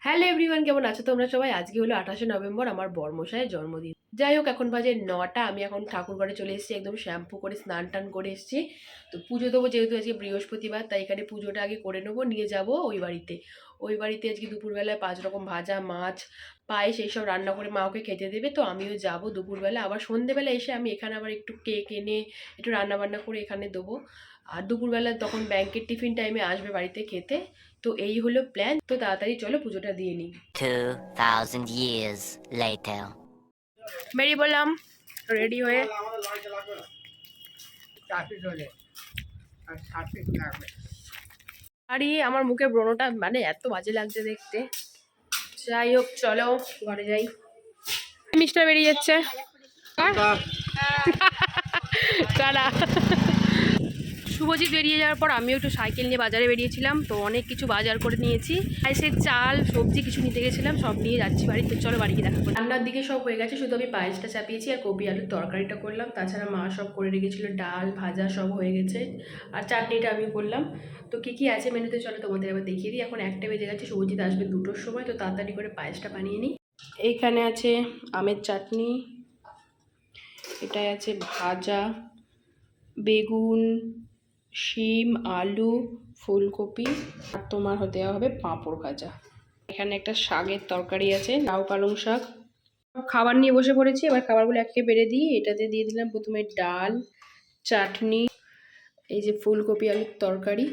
Hello everyone, কেমন আছো তোমরা সবাই? আজকে হলো 28শে নভেম্বর, আমার বরমশাইয়ের জন্মদিন। যাই হোক, এখন বাজে 9টা। আমি এখন ঠাকুর ঘরে চলে এসেছি, একদম শ্যাম্পু করে স্নান টান করে এসেছি। তো পুজো দেবো, যেহেতু আজকে বৃহস্পতিবার, তাই এখানে পুজোটা আগে করে নেবো, নিয়ে যাব ওই বাড়িতে আজকে দুপুরবেলায় 5 রকম ভাজা, মাছ, পায়েস এইসব রান্না করে মা ওকে খেতে দেবে। তো আমিও যাব দুপুরবেলা। আবার সন্ধেবেলা এসে আমি এখানে আবার একটু কেক এনে একটু রান্না বান্না করে এখানে দেবো। আর দুপুরবেলা তখন ব্যাংকের টিফিন টাইমে আসবে বাড়িতে খেতে। তো এই হলো প্ল্যান। তো তাড়াতাড়ি চলো পুজোটা দিয়ে নিই। 2000 years later. বেরিয়ে বললাম রেডি হয়ে। আরে আমার মুখে ব্রণটা মানে এত বাজে লাগছে দেখতে। যাই হোক, চলো ঘরে যাই। মিস্টার বেরিয়ে যাচ্ছে। টাটা। শুভজিৎ বেরিয়ে যাওয়ার পর আমিও একটু সাইকেল নিয়ে বাজারে বেরিয়েছিলাম। তো অনেক কিছু বাজার করে নিয়েছি। সে চাল সবজি কিছু নিতে গেছিলাম, সব নিয়ে যাচ্ছি বাড়িতে। চলো বাড়ি গিয়ে দেখা করবো। রান্নার দিকে সব হয়ে গেছে, শুধু আমি পায়েসটা চাপিয়েছি আর কপি আলুর তরকারিটা করলাম। তাছাড়া মা সব করে রেখেছিল, ডাল ভাজা সব হয়ে গেছে, আর চাটনিটা আমি করলাম। তো কী কী আছে মেনুতে চলো তোমাদের আবার দেখিয়ে দিই। এখন 1টা বেজে গেছে, শুভজিৎ আসবে 2টোর সময়। তো তাড়াতাড়ি করে পায়েসটা বানিয়ে নিই। এইখানে আছে আমের চাটনি, এটাই আছে ভাজা, বেগুন, শিম, আলু, ফুলকপি, আর তোমার দেওয়া হবে পাঁপড় ভাজা। এখানে একটা শাকের তরকারি আছে, লাউ পালং শাক। খাবার নিয়ে বসে পড়েছি, এবার খাবারগুলো একে বেড়ে দিই। এটাতে দিয়ে দিলাম প্রথমে ডাল, চাটনি, এই যে ফুলকপি আলুর তরকারি,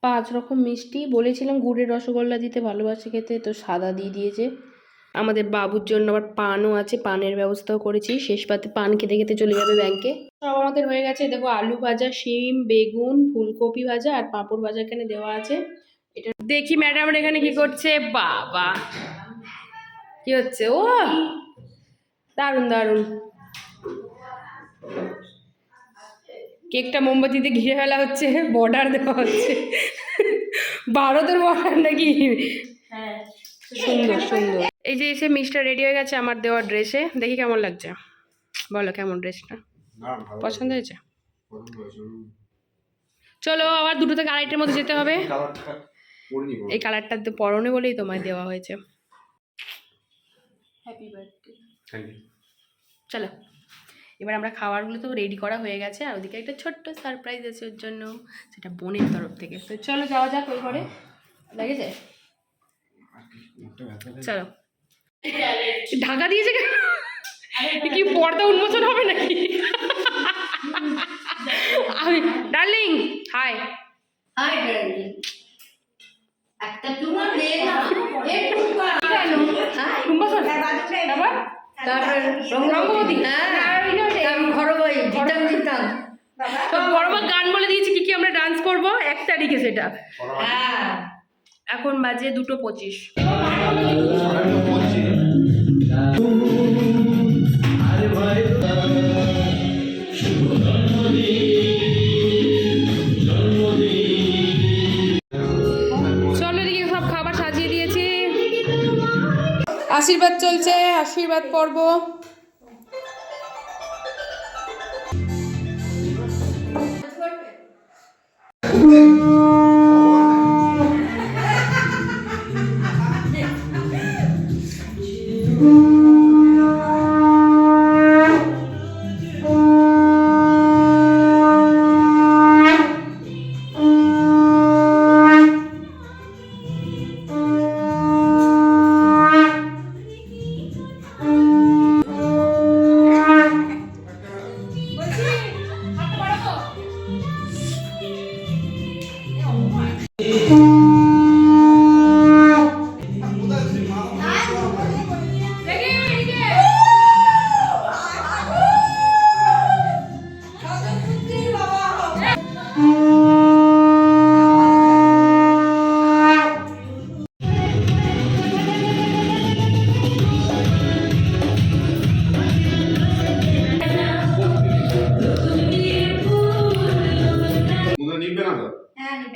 5 রকম মিষ্টি। বলেছিলাম গুড়ের রসগোল্লা দিতে, ভালোবাসে খেতে, তো সাদা দিয়ে দিয়েছে। আমাদের বাবুর জন্য আবার পানও আছে, পানের ব্যবস্থাও করেছি। শেষ পাতে পান খেতে খেতে চলে যাবে ব্যাংকে। সব আমাদের হয়ে গেছে। দেখো, আলু ভাজা, শিম, বেগুন, ফুলকপি ভাজা আর পাঁপড় ভাজা এখানে দেওয়া আছে। এটা দেখি ম্যাডাম এখানে কি করছে। বাবা, কি হচ্ছে? ও দারুণ দারুণ। কেকটা মোমবাতিতে ঘিরে ফেলা হচ্ছে, বর্ডার দেওয়া হচ্ছে। ভারতের বর্ডার নাকি? হ্যাঁ, সুন্দর সুন্দর। এই যে এসে মিস্টার রেডি হয়ে গেছে আমার দেওয়া ড্রেসে। দেখি কেমন লাগছে, বলো কেমন ড্রেসটা পছন্দ হয়েছে? চলো আবার 2টো থেকে 2:30টার মধ্যে যেতে হবে। এই কালারটা তো পরনে বলেই তোমায় দেওয়া হয়েছে। Happy birthday. চলো এবার আমরা খাবারগুলো তো রেডি করা হয়ে গেছে, আর ওদিকে একটা ছোট্ট সারপ্রাইজ আছে ওর জন্য, সেটা বোনের তরফ থেকে। তো চলো যাওয়া যাক ওই ঘরে। লেগেছে? চলো। ঢাকা দিয়েছে কেন? কি পর্দা উন্মোচন হবে নাকি? Darling high. হাই ডার্লিং, একটা তোমার দে না, একটু কেন? টুম্বা স্যার আবার তারপর রঙ্গবতী। হ্যাঁ, ঘর বই দিতাম। তো বড় মা গান বলে দিয়েছি কি কি আমরা ডান্স করব 1 তারিখে, সেটা হ্যাঁ, এখন বাজে 2:25। চলো এদিকে সব খাবার সাজিয়ে দিয়েছি। আশীর্বাদ চলছে, আশীর্বাদ পর্ব।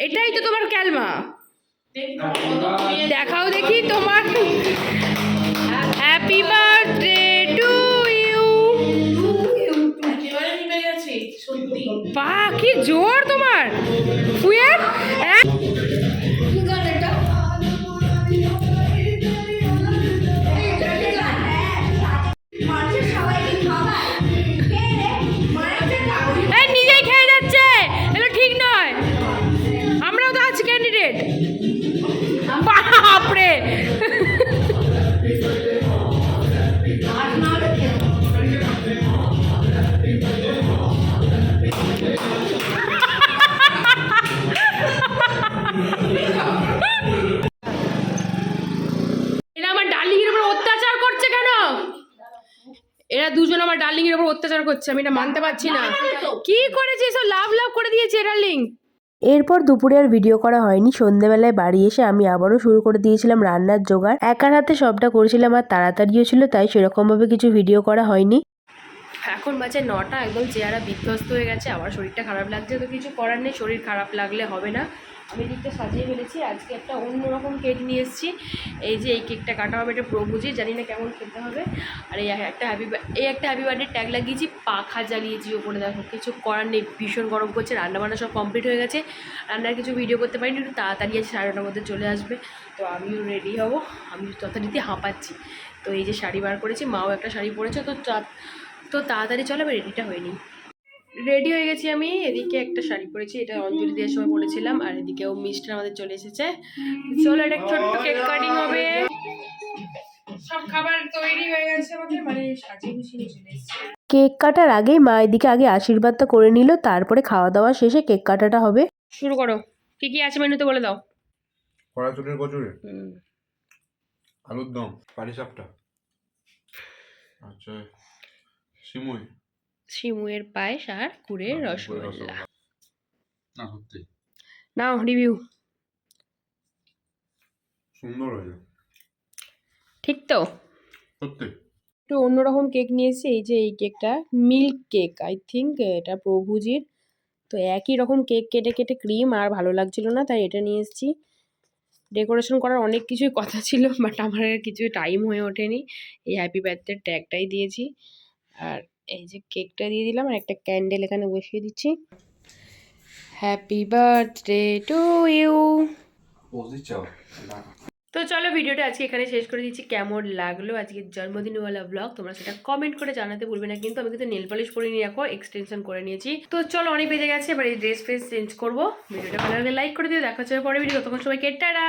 এটাই তো তোমার ক্যালমা। দেখাও দেখি তোমার। Happy birthday to you. বাহ, কি জোর তোমার। বাপরে আর না হলে খেলো। এরা আমার ডার্লিং এর উপর অত্যাচার করছে কেন? এরা দুজন আমার ডার্লিং এর উপর অত্যাচার করছে, আমি এটা মানতে পারছি না। কি করেছে সব লাভ লাভ করে দিয়েছে ডার্লিং। এরপর দুপুরে আর ভিডিও করা হয়নি। সন্ধ্যেবেলায় বাড়ি এসে আমি আবারও শুরু করে দিয়েছিলাম রান্নার জোগাড়। একার হাতে সবটা করেছিলাম আর তাড়াতাড়িও ছিল, তাই সেরকমভাবে কিছু ভিডিও করা হয়নি। এখন বাজে 9টা, একদম চেহারা বিধ্বস্ত হয়ে গেছে। আমার শরীরটা খারাপ লাগছে, তো কিছু করার নেই, শরীর খারাপ লাগলে হবে না। আমি দিকটা সাজিয়ে ফেলেছি। আজকে একটা অন্যরকম কেক নিয়ে এসেছি। এই যে এই কেকটা কাটা হবে, এটা প্রভুজি, জানি না কেমন খেতে হবে। আর এই একটা হ্যাপি বার্থডে ট্যাগ লাগিয়েছি, পাখা জ্বালিয়েছি ওপরে। দেখো কিছু করার নেই, ভীষণ গরম করছে। রান্নাবান্না সব কমপ্লিট হয়ে গেছে, রান্নার কিছু ভিডিও করতে পারিনি, একটু তাড়াতাড়ি আছে, 9:30টার মধ্যে চলে আসবে। তো আমিও রেডি হব, আমি যথারীতি হাঁপাচ্ছি। তো এই যে শাড়ি বার করেছি, মাও একটা শাড়ি পরেছে, তো তাড়াতাড়ি চলো, আমি রেডিটা হয়নি। রেডি হয়ে গেছি আমি। এদিকে একটা শাড়ি পরেছি, এটা অঞ্জলি দেওয়ার সময় পরেছিলাম। আর এদিকেও মিষ্টি আমাদের চলে এসেছে। চলো, এটা ছোট্ট কেক কাটিং হবে। সব খাবার তৈরি হয়ে গেছে আমাদের, মানে সাজিয়ে গুছিয়ে চলে এসেছে। কেক কাটার আগেই মা এদিকে আগে আশীর্বাদটা করে নিল, তারপরে খাওয়া দাওয়া শেষে কেক কাটাটা হবে। শুরু করো, কি কি আছে মেনুতে বলে দাও। কড়াইশুটির কচুরি, আলুর দম, পাটিসাপটা, আচ্ছা সিমুই, শিমুয়ের পায়েস আর কুড়ের রসগোল্লা। না সত্যি নাও রিভিউ। সুন্দর হয়েছে ঠিক তো? সত্যি। একটু অন্যরকম কেক নিয়েছি। এই যে এই কেকটা মিল্ক কেক, আই থিঙ্ক এটা প্রভুজির। তো একই রকম কেক কেটে কেটে ক্রিম আর ভালো লাগছিল না, তাই এটা নিয়ে এসেছি। ডেকোরেশন করার অনেক কিছুই কথা ছিল, বাট আমার আর কিছু টাইম হয়ে ওঠেনি। এই হ্যাপি বার্থডে ট্যাগটাই দিয়েছি, আর এই যে কেকটা দিয়ে দিলাম, আর একটা ক্যান্ডেল এখানে বসিয়ে দিচ্ছি। Happy birthday to you. তো চলো, ভিডিওটা আজকে এখানে শেষ করে দিচ্ছি। কেমন লাগলো আজকের জন্মদিনওয়ালা ব্লগ, তোমরা সেটা কমেন্ট করে জানাতে ভুলবে না। কিন্তু আমি কিন্তু নেল পলিশ করে নিয়ে রাখো, এক্সটেনশন করে নিয়েছি। তো চলো, অনেক বেজে গেছে, এবার এই ড্রেস ফ্রেস চেঞ্জ করবো। ভিডিওটা ভালো লাগলে লাইক করে দিও। দেখা হচ্ছে পরে ভিডিও, তখন সবাইকে টাটা।